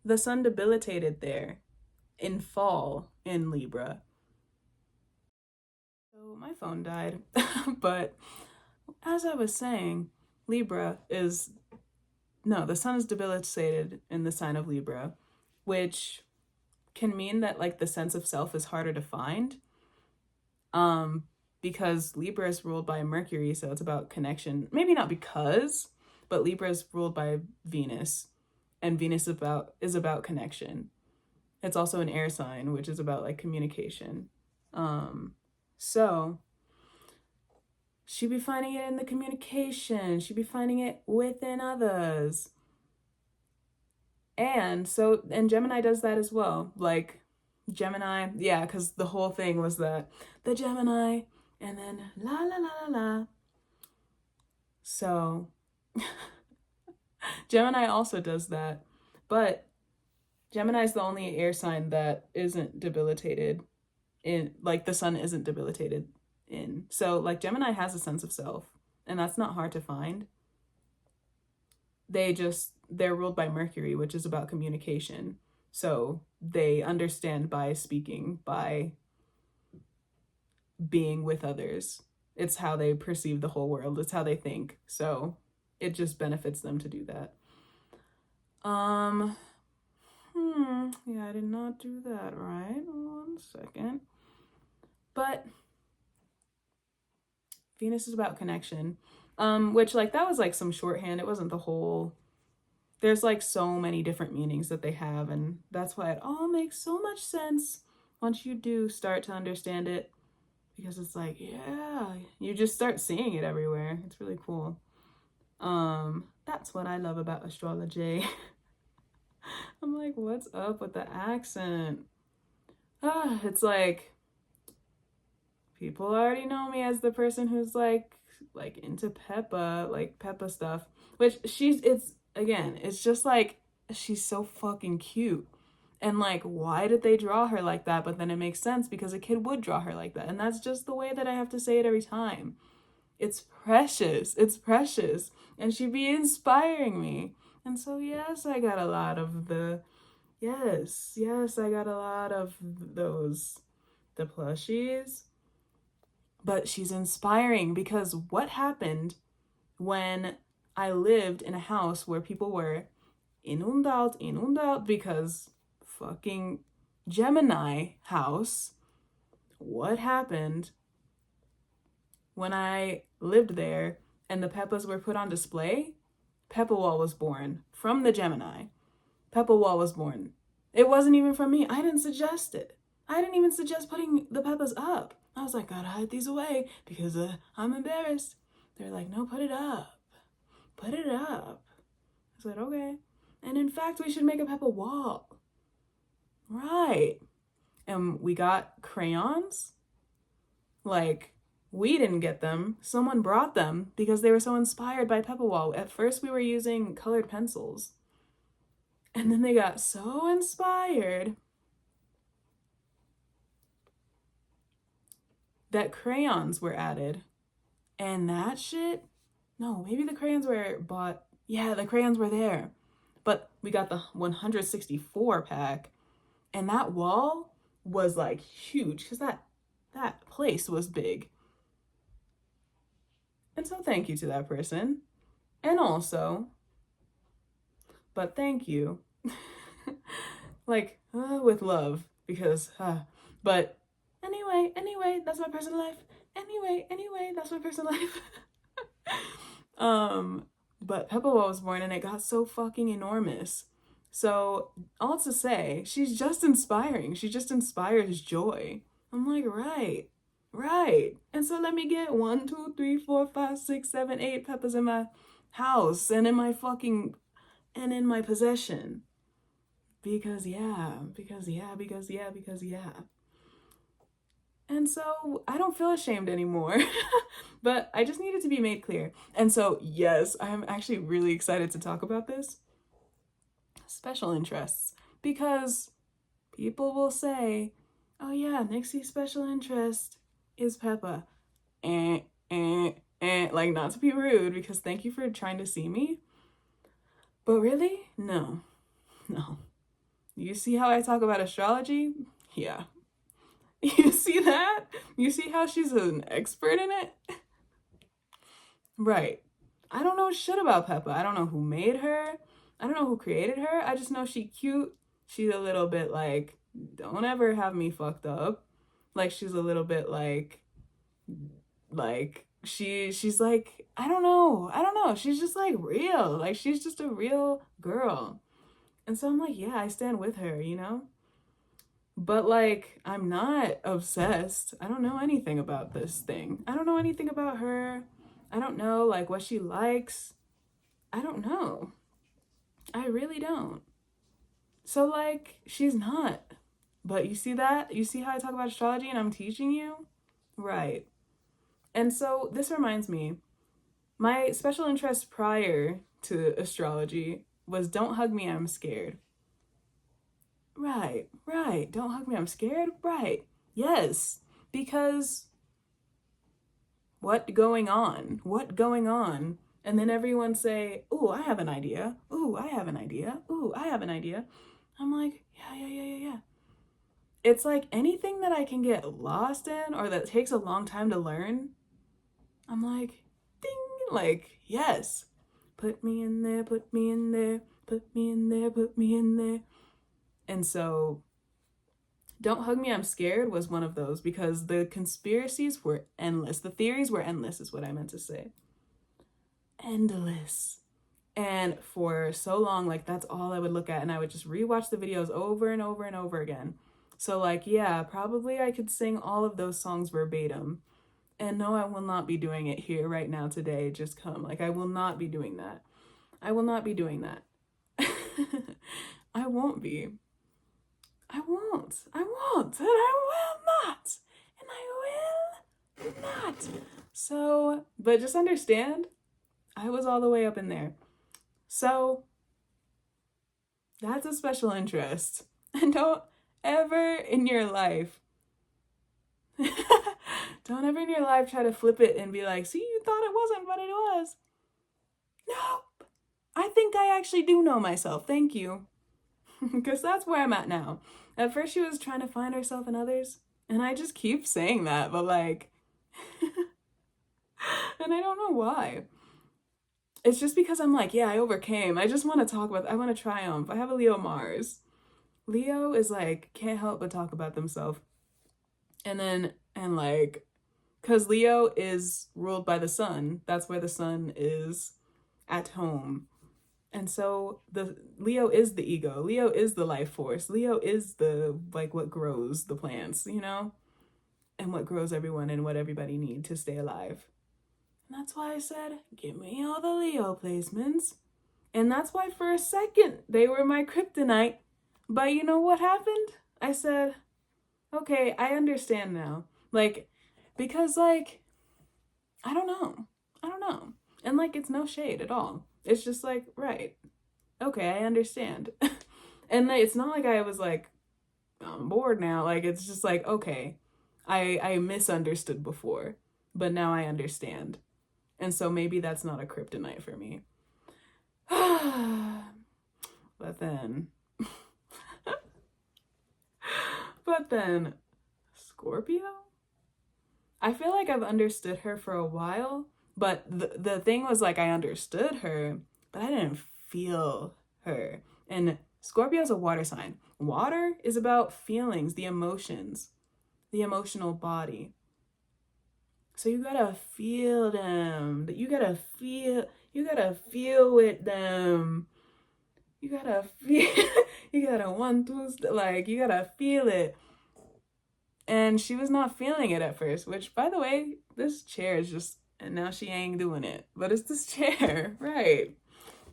The sun debilitated there in fall in Libra. So my phone died. But as I was saying, Libra is no, the sun is debilitated in the sign of Libra, which can mean that like the sense of self is harder to find. Because Libra is ruled by Mercury, so it's about connection. Maybe not because, but Libra is ruled by Venus, and Venus is about connection. It's also an air sign, which is about like communication. So she be finding it in the communication. She be finding it within others. And Gemini does that as well. Like Gemini, yeah, because the whole thing was that the Gemini and then la la la la la. So Gemini also does that, but Gemini is the only air sign that isn't debilitated in, like the sun isn't debilitated in. So like Gemini has a sense of self, and that's not hard to find. They're ruled by Mercury, which is about communication. So they understand by speaking, by being with others. It's how they perceive the whole world. It's how they think. So it just benefits them to do that. Yeah, I did not do that right. 1 second. But Venus is about connection. Which like that was like some shorthand. It wasn't the whole. There's like so many different meanings that they have, and that's why it all makes so much sense once you do start to understand it, because it's like, yeah, you just start seeing it everywhere. It's really cool. That's what I love about astrology. I'm like, what's up with the accent? It's like people already know me as the person who's like into Peppa stuff, which it's just like she's so fucking cute. And like, why did they draw her like that? But then it makes sense because a kid would draw her like that. And that's just the way that I have to say it every time. It's precious. It's precious. And she'd be inspiring me. And so yes, I got a lot of the I got a lot of those the plushies. But she's inspiring because what happened when I lived in a house where people were inundalt because fucking Gemini house. What happened when I lived there and the Peppas were put on display? Peppa Wall was born from the Gemini. Peppa Wall was born. It wasn't even from me. I didn't suggest it. I didn't even suggest putting the Peppas up. I was like, gotta hide these away because I'm embarrassed. They're like, no, put it up. Put it up. I said, okay. And in fact, we should make a Peppa Wall. Right. And we got crayons. Like, we didn't get them. Someone brought them because they were so inspired by Peppa Wall. At first, we were using colored pencils. And then they got so inspired that crayons were added. And that shit, no, maybe the crayons were bought. Yeah, the crayons were there. But we got the 164 pack. And that wall was like huge because that place was big. And so thank you to that person. And also, but thank you. With love, because, but anyway, that's my personal life. Anyway, that's my personal life. But Peppa was born and it got so fucking enormous. So, all to say, she's just inspiring. She just inspires joy. I'm like, right, right. And so let me get 1, 2, 3, 4, 5, 6, 7, 8 Peppas in my house and in my fucking, and in my possession. Because yeah. And so I don't feel ashamed anymore. But I just needed to be made clear. And so, yes, I'm actually really excited to talk about this. Special interests. Because people will say, oh yeah, Nixie's special interest is Peppa. Like, not to be rude, because thank you for trying to see me. But really? No. You see how I talk about astrology? Yeah. You see that? You see how she's an expert in it? Right. I don't know shit about Peppa. I don't know who made her. I don't know who created her. I just know she cute. She's a little bit like, don't ever have me fucked up. Like, she's a little bit like she's like, I don't know. She's just like real. Like, she's just a real girl. And so I'm like, yeah, I stand with her, you know? But like, I'm not obsessed. I don't know anything about this thing. I don't know anything about her. I don't know like what she likes. I don't know. I really don't. So like, she's not. But you see that? You see how I talk about astrology and I'm teaching you? Right. And so this reminds me, my special interest prior to astrology was don't hug me, I'm scared. Right. Don't hug me, I'm scared. Right. Yes. Because what going on? And then everyone say, ooh, I have an idea. Ooh, I have an idea. Ooh, I have an idea. I'm like, yeah. It's like anything that I can get lost in or that takes a long time to learn, I'm like, ding, like, yes. Put me in there, put me in there, put me in there, put me in there. And so, don't hug me, I'm scared was one of those because the conspiracies were endless. The theories were endless, is what I meant to say. Endless. And for so long, like, that's all I would look at. And I would just rewatch the videos over and over and over again. So, like, yeah, probably I could sing all of those songs verbatim. And no, I will not be doing it here right now today. Just come. Like, I will not be doing that. I will not be doing that. I won't be. I won't. And I will not. And I will not. So, but just understand, I was all the way up in there. So, that's a special interest. And don't ever in your life try to flip it and be like, see, you thought it wasn't, but it was. Nope. I think I actually do know myself. Thank you. Because that's where I'm at now. At first she was trying to find herself in others. And I just keep saying that, but like, and I don't know why. It's just because I'm like, yeah, I overcame. I just want to talk about, I want to triumph. I have a Leo Mars. Leo is like, can't help but talk about themselves. And like, because Leo is ruled by the sun. That's where the sun is at home. And so the Leo is the ego. Leo is the life force. Leo is the, like, what grows the plants, you know? And what grows everyone and what everybody need to stay alive. And that's why I said, give me all the Leo placements. And that's why for a second they were my kryptonite. But you know what happened? I said, okay, I understand now. Like, because like, I don't know. And like, it's no shade at all. It's just like, right. Okay, I understand. And it's not like I was like, I'm bored now. Like, it's just like, okay, I misunderstood before, but now I understand. And so maybe that's not a kryptonite for me. But then, Scorpio? I feel like I've understood her for a while, but the thing was like I understood her, but I didn't feel her. And Scorpio's a water sign. Water is about feelings, the emotions, the emotional body. So you gotta feel them. You You gotta feel with them. You gotta feel, you gotta want to, like, you gotta feel it. And she was not feeling it at first, which, by the way, this chair is just, and now she ain't doing it. But it's this chair, right?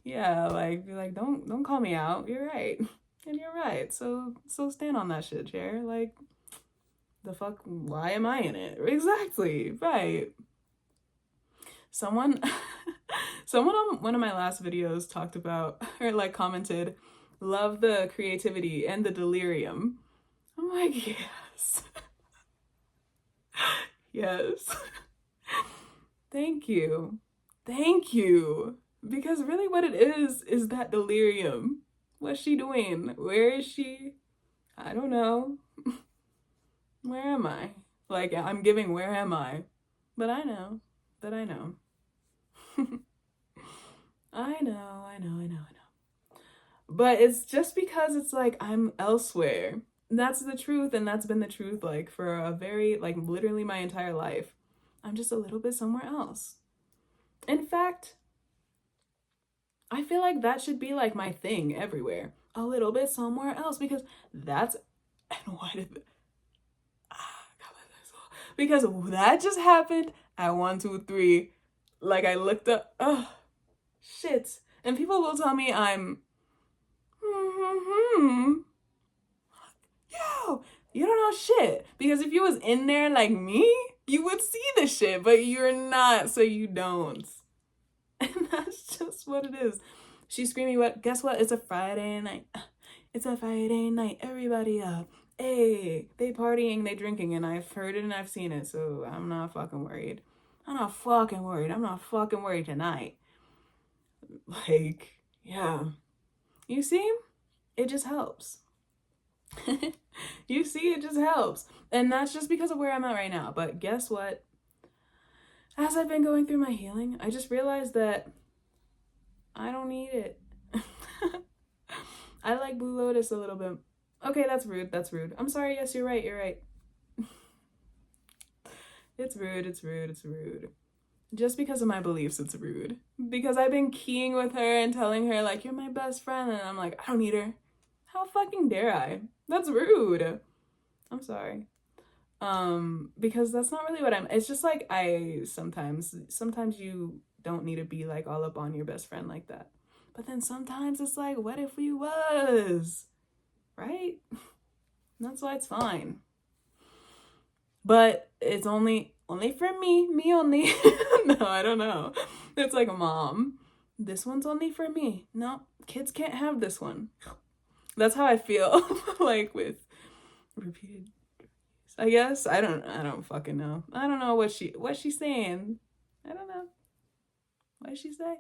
Yeah, like, be like, don't call me out. You're right. And you're right. So stand on that shit, chair. Like, the fuck, why am I in it? Exactly, right. Someone someone on one of my last videos talked about, or like commented, love the creativity and the delirium. I'm like, yes. Yes. Thank you. Thank you. Because really what it is that delirium. What's she doing? Where is she? I don't know. Where am I? Like, I'm giving where am I? But I know that I know. I know. But it's just because it's like I'm elsewhere. That's the truth, and that's been the truth like for a very, like, literally my entire life. I'm just a little bit somewhere else. In fact, I feel like that should be like my thing everywhere. A little bit somewhere else, because that's, and why did, because that just happened at 1, 2, 3. Like, I looked up, oh, shit. And people will tell me I'm, yo, you don't know shit. Because if you was in there like me, you would see the shit, but you're not, so you don't. And that's just what it is. She's screaming, what? Guess what? It's a Friday night. It's a Friday night. Everybody up. Hey, they partying, they drinking, and I've heard it and I've seen it, so I'm not fucking worried. I'm not fucking worried tonight. Like, yeah. You see? It just helps. You see, it just helps. And that's just because of where I'm at right now. But guess what? As I've been going through my healing, I just realized that I don't need it. I like Blue Lotus a little bit. Okay, that's rude. I'm sorry, yes, you're right. It's rude. Just because of my beliefs, it's rude. Because I've been keying with her and telling her, like, you're my best friend, and I'm like, I don't need her. How fucking dare I? That's rude. I'm sorry. Because that's not really what it's just like, sometimes you don't need to be like all up on your best friend like that. But then sometimes it's like, what if we was? Right? That's why it's fine. But it's only for me only. No, I don't know. It's like, Mom, this one's only for me. No, kids can't have this one. That's how I feel. Like, with repeated, I guess. I don't fucking know. I don't know what's she saying. I don't know. What did she say?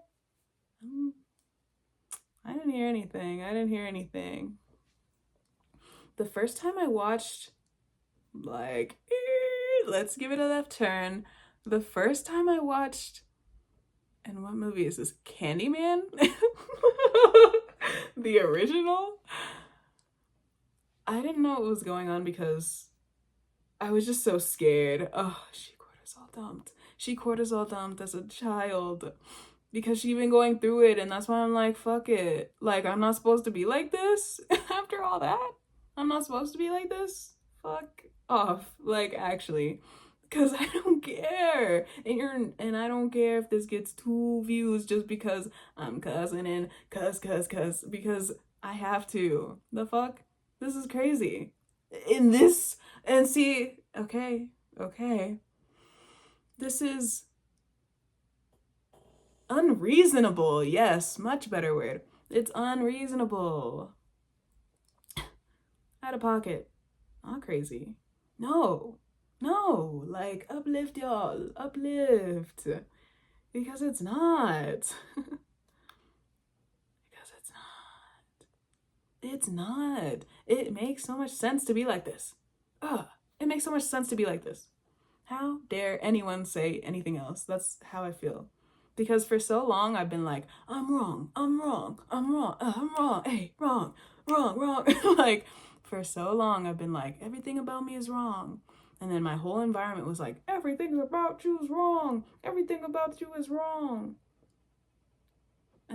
I didn't hear anything. The first time I watched, like, let's give it a left turn. The first time I watched, and what movie is this? Candyman? The original? I didn't know what was going on because I was just so scared. Oh, she cortisol dumped as a child because she'd been going through it, and that's why I'm like, fuck it. Like, I'm not supposed to be like this after all that? I'm not supposed to be like this? Fuck off. Like, actually. Because I don't care. And I don't care if this gets 2 views just because I'm cussing and cuss, because I have to. The fuck? This is crazy. And see, okay. This is unreasonable. Yes, much better word. It's unreasonable. Out of pocket. Not crazy. No, like, uplift, y'all. Uplift. Because it's not. It's not. It makes so much sense to be like this. It makes so much sense to be like this. How dare anyone say anything else? That's how I feel. Because for so long, I've been like, I'm wrong. Hey, wrong. Like, for so long, I've been like, everything about me is wrong. And then my whole environment was like, everything about you is wrong. Everything about you is wrong.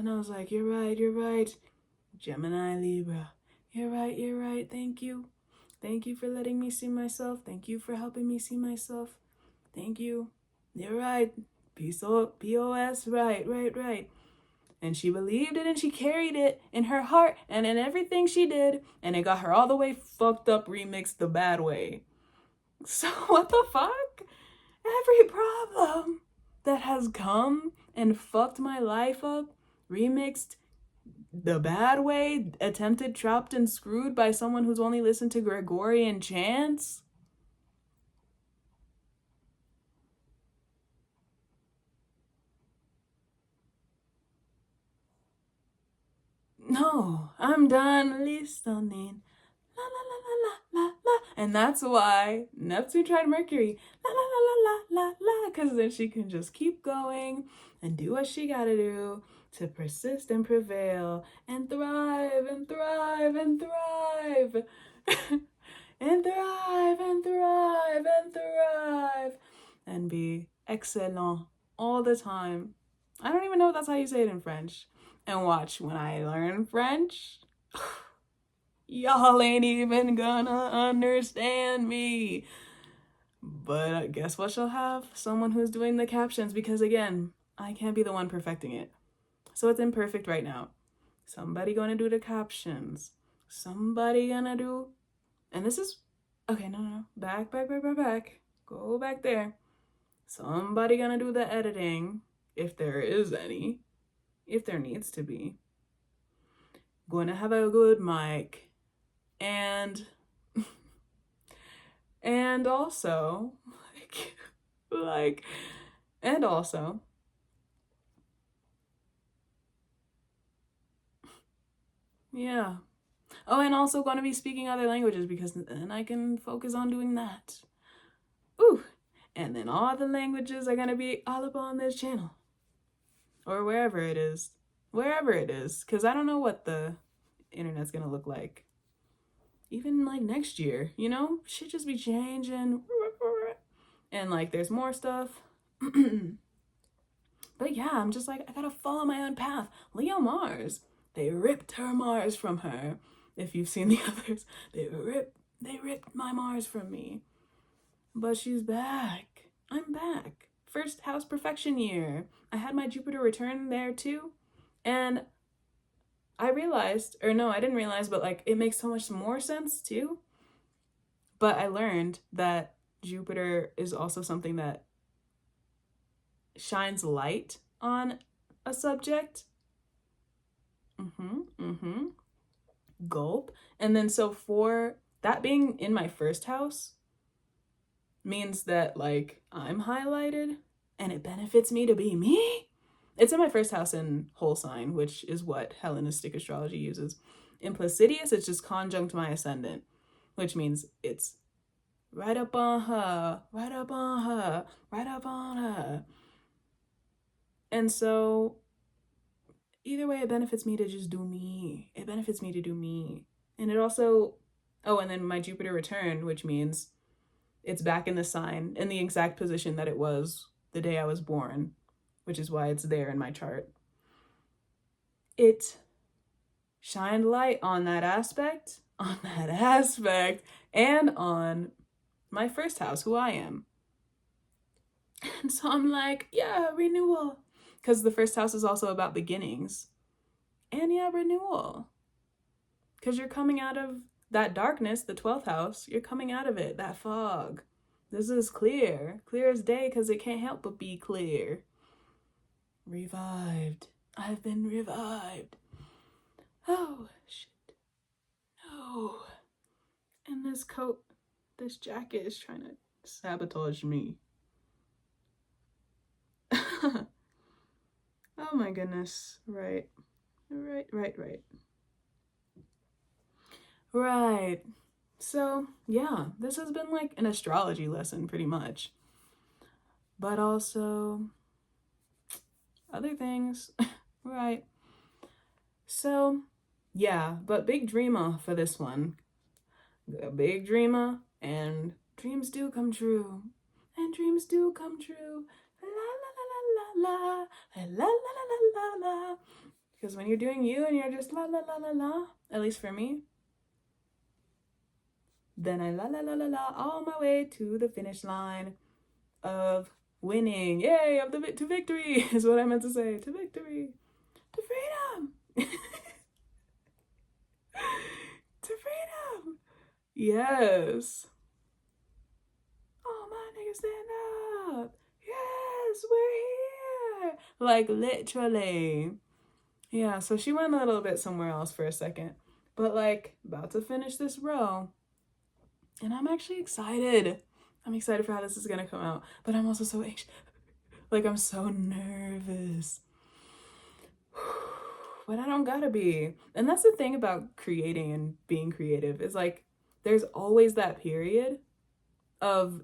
And I was like, you're right. Gemini, Libra. You're right. Thank you. Thank you for letting me see myself. Thank you for helping me see myself. Thank you. You're right. POS, right. And she believed it and she carried it in her heart and in everything she did. And it got her all the way fucked up, remixed the bad way. So what the fuck? Every problem that has come and fucked my life up, remixed the bad way, attempted, trapped, and screwed by someone who's only listened to Gregorian chants. No, I'm done listening. La la la la la la. And that's why Neptune tried Mercury. La la la la la la la. Because then she can just keep going and do what she gotta do to persist and prevail and thrive and thrive and thrive. And thrive and thrive and thrive. And be excellent all the time. I don't even know if that's how you say it in French. And watch, when I learn French, y'all ain't even gonna understand me. But I guess what she'll have? Someone who's doing the captions, because again, I can't be the one perfecting it. So it's imperfect right now. Somebody gonna do the captions. Somebody gonna do... And this is... Okay, no. Back. Go back there. Somebody gonna do the editing, if there is any. If there needs to be. Going to have a good mic. And also, and also, yeah. Oh, and also going to be speaking other languages because then I can focus on doing that. Ooh. And then all the languages are going to be all up on this channel. Or wherever it is. Because I don't know what the internet's going to look like. Even like next year, you know? Shit just be changing. And like there's more stuff. But yeah, I'm just like, I gotta follow my own path. Leo Mars. They ripped her Mars from her. If you've seen the others, they ripped my Mars from me. But she's back. I'm back. First house perfection year. I had my Jupiter return there too. And I realized, or no, I didn't realize, but like it makes so much more sense too. But I learned that Jupiter is also something that shines light on a subject. Gulp. And then so for that being in my first house means that like I'm highlighted and it benefits me to be me. It's in my first house in whole sign, which is what Hellenistic astrology uses. In Placidius, it's just conjunct my ascendant, which means it's right up on her. And so either way, it benefits me to just do me. And it also, and then my Jupiter return, which means it's back in the sign in the exact position that it was the day I was born, which is why it's there in my chart. It shined light on that aspect, and on my first house, who I am. And so I'm like, yeah, renewal. Because the first house is also about beginnings. And yeah, renewal. Because you're coming out of that darkness, the 12th house, you're coming out of it, that fog. This is clear as day, because it can't help but be clear. Revived. I've been revived. Oh, shit. No. And this jacket is trying to sabotage me. Oh my goodness. Right. So, yeah, this has been like an astrology lesson pretty much. But also other things. Right. So, yeah, but big dreamer for this one. A big dreamer, and dreams do come true. And dreams do come true. La la la la la la la la la la la la. Because when you're doing you and you're just la la la la la, at least for me, then I la la la la la all my way to the finish line of winning. Yay, to victory is what I meant to say. To victory. To freedom. To freedom. Yes. Oh, my niggas, stand up. Yes, we're here. Like, literally. Yeah, so she went a little bit somewhere else for a second. But, like, about to finish this row. And I'm actually excited. I'm excited for how this is going to come out. But I'm also so anxious. Like, I'm so nervous. But I don't gotta be. And that's the thing about creating and being creative is like there's always that period of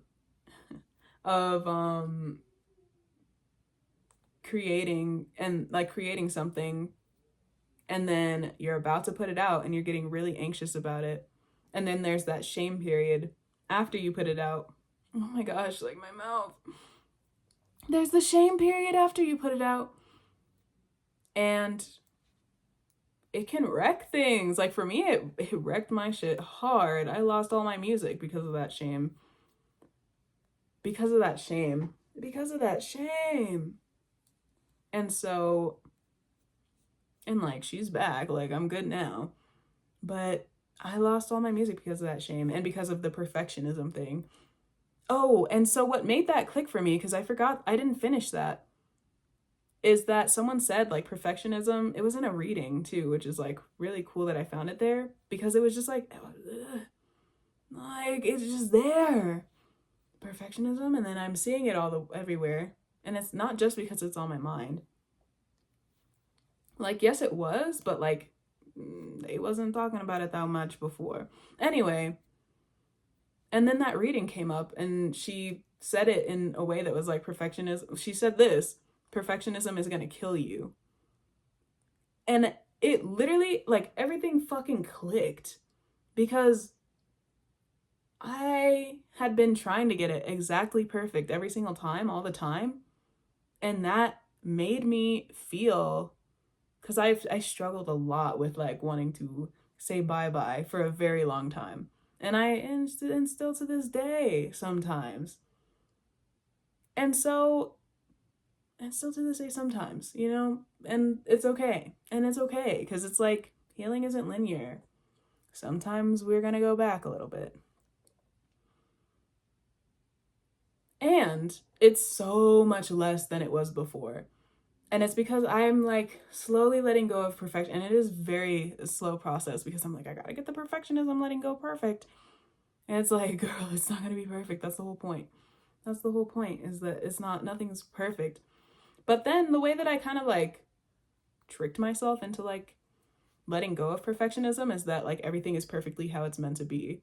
creating and like creating something, and then you're about to put it out and you're getting really anxious about it, and then there's that shame period after you put it out. Oh my gosh, like my mouth. There's the shame period after you put it out, and it can wreck things. Like for me, it wrecked my shit hard. I lost all my music because of that shame. Because of that shame. Because of that shame. And so, and like, she's back. Like, I'm good now. But I lost all my music because of that shame and because of the perfectionism thing. Oh, and so what made that click for me, because I forgot, I didn't finish that, is that someone said like perfectionism, it was in a reading too, which is like really cool that I found it there, because it was just like it's just there, perfectionism. And then I'm seeing it everywhere, and it's not just because it's on my mind. Like, yes, it was, but like they wasn't talking about it that much before. Anyway, and then that reading came up and she said it in a way that was like perfectionism. She said this: perfectionism is gonna kill you. And it literally, like, everything fucking clicked, because I had been trying to get it exactly perfect every single time, all the time. And that made me feel, because I struggled a lot with like wanting to say bye-bye for a very long time. And still to this day sometimes. And so, and still to this day sometimes, you know, and it's okay. And it's okay, because it's like healing isn't linear. Sometimes we're going to go back a little bit. And it's so much less than it was before. And it's because I'm like slowly letting go of perfection. And it is very slow process, because I'm like, I gotta get the perfectionism letting go perfect. And it's like, girl, it's not gonna be perfect. That's the whole point. That's the whole point, is that nothing's perfect. But then the way that I kind of like tricked myself into like letting go of perfectionism is that like everything is perfectly how it's meant to be.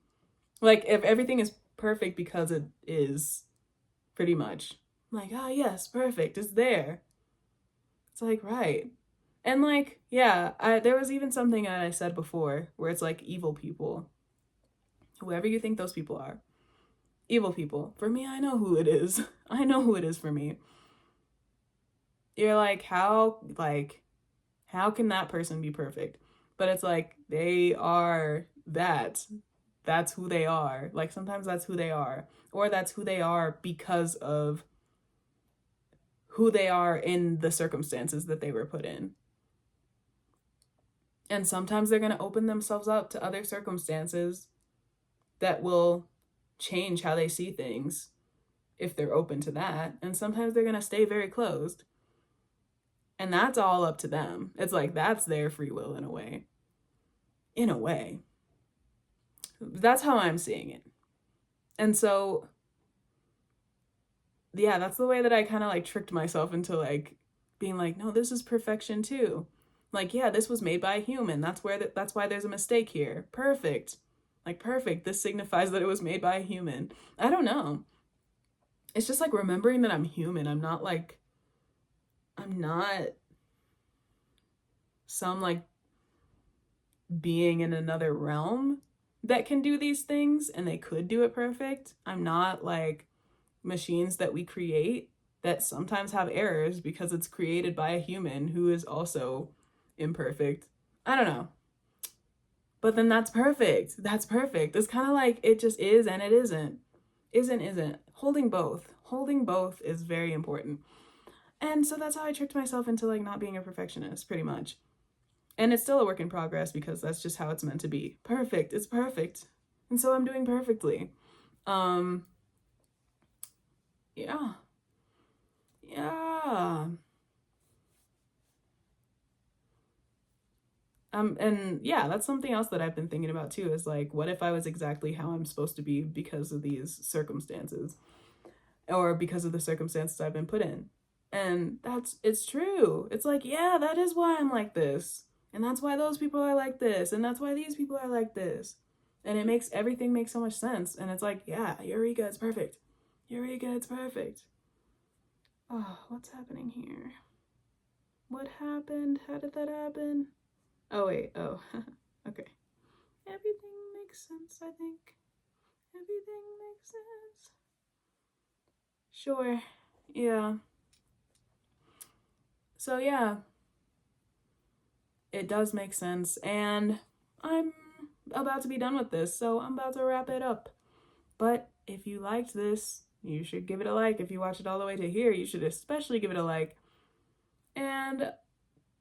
Like if everything is perfect because it is, pretty much. I'm like, oh yes, perfect, it's there. It's like, right. And like, yeah, there was even something that I said before where it's like evil people. Whoever you think those people are. Evil people. For me, I know who it is. I know who it is for me. You're like, how can that person be perfect? But it's like, they are that. That's who they are. Like sometimes that's who they are. Or that's who they are because of who they are in the circumstances that they were put in. And sometimes they're going to open themselves up to other circumstances that will change how they see things if they're open to that. And sometimes they're going to stay very closed. And that's all up to them. It's like, that's their free will in a way. In a way. That's how I'm seeing it. And so, yeah, that's the way that I kind of like tricked myself into like being like, no, this is perfection too. Like, yeah, this was made by a human. That's why there's a mistake here. Perfect. Like, perfect. This signifies that it was made by a human. I don't know. It's just like remembering that I'm human. I'm not some like being in another realm that can do these things and they could do it perfect. I'm not like machines that we create that sometimes have errors because it's created by a human who is also imperfect. I don't know. But then that's perfect. That's perfect. It's kind of like it just is and it isn't. Isn't. Holding both. Holding both is very important. And so that's how I tricked myself into like not being a perfectionist, pretty much. And it's still a work in progress because that's just how it's meant to be. Perfect. It's perfect. And so I'm doing perfectly. Yeah. Yeah. And yeah, that's something else that I've been thinking about too, is like, what if I was exactly how I'm supposed to be because of these circumstances, or because of the circumstances I've been put in? And it's true. It's like, yeah, that is why I'm like this. And that's why those people are like this. And that's why these people are like this. And it makes everything make so much sense. And it's like, yeah, Eureka, it's perfect. Eureka, it's perfect. Oh, what's happening here? What happened? How did that happen? Oh, wait. Oh, okay. Everything makes sense, I think. Everything makes sense. Sure. Yeah. So, yeah. It does make sense. And I'm about to be done with this, so I'm about to wrap it up. But if you liked this, you should give it a like. If you watch it all the way to here, you should especially give it a like. And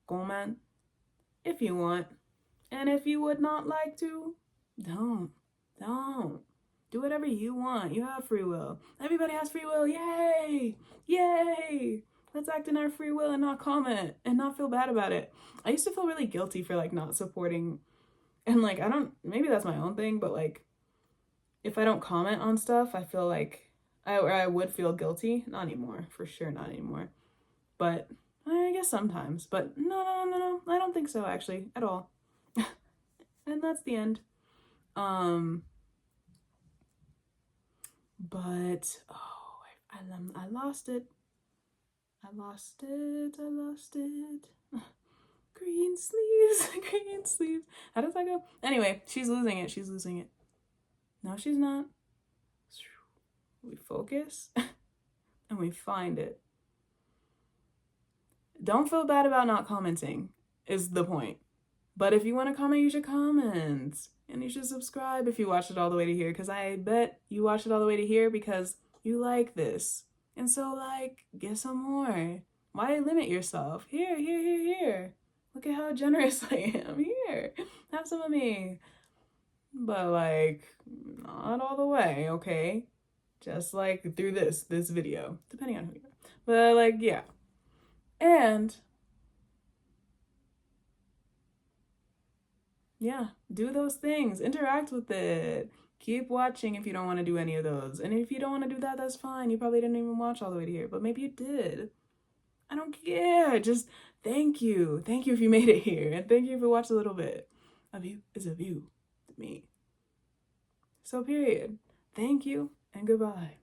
comment if you want. And if you would not like to, don't. Do whatever you want. You have free will. Everybody has free will. Yay! Yay! Let's act in our free will and not comment and not feel bad about it. I used to feel really guilty for like not supporting, and like maybe that's my own thing, but like if I don't comment on stuff, I feel like I would feel guilty. Not anymore, for sure, not anymore. But I guess sometimes. But no, I don't think so actually at all. And that's the end. But I lost it. Green sleeves. Green sleeves. How does that go? Anyway, she's losing it. No, she's not. We focus and we find it. Don't feel bad about not commenting is the point. But if you want to comment, you should comment. And you should subscribe if you watched it all the way to here, because I bet you watched it all the way to here because you like this. And so, like, get some more. Why limit yourself? Here. Look at how generous I am. Here, have some of me. But, like, not all the way, okay? Just, like, through this video, depending on who you are. But, like, yeah. And yeah, do those things. Interact with it. Keep watching if you don't want to do any of those. And if you don't want to do that, that's fine. You probably didn't even watch all the way to here, but maybe you did. I don't care. Just thank you. Thank you if you made it here. And thank you if you watched a little bit. A view is a view to me. So period. Thank you and goodbye.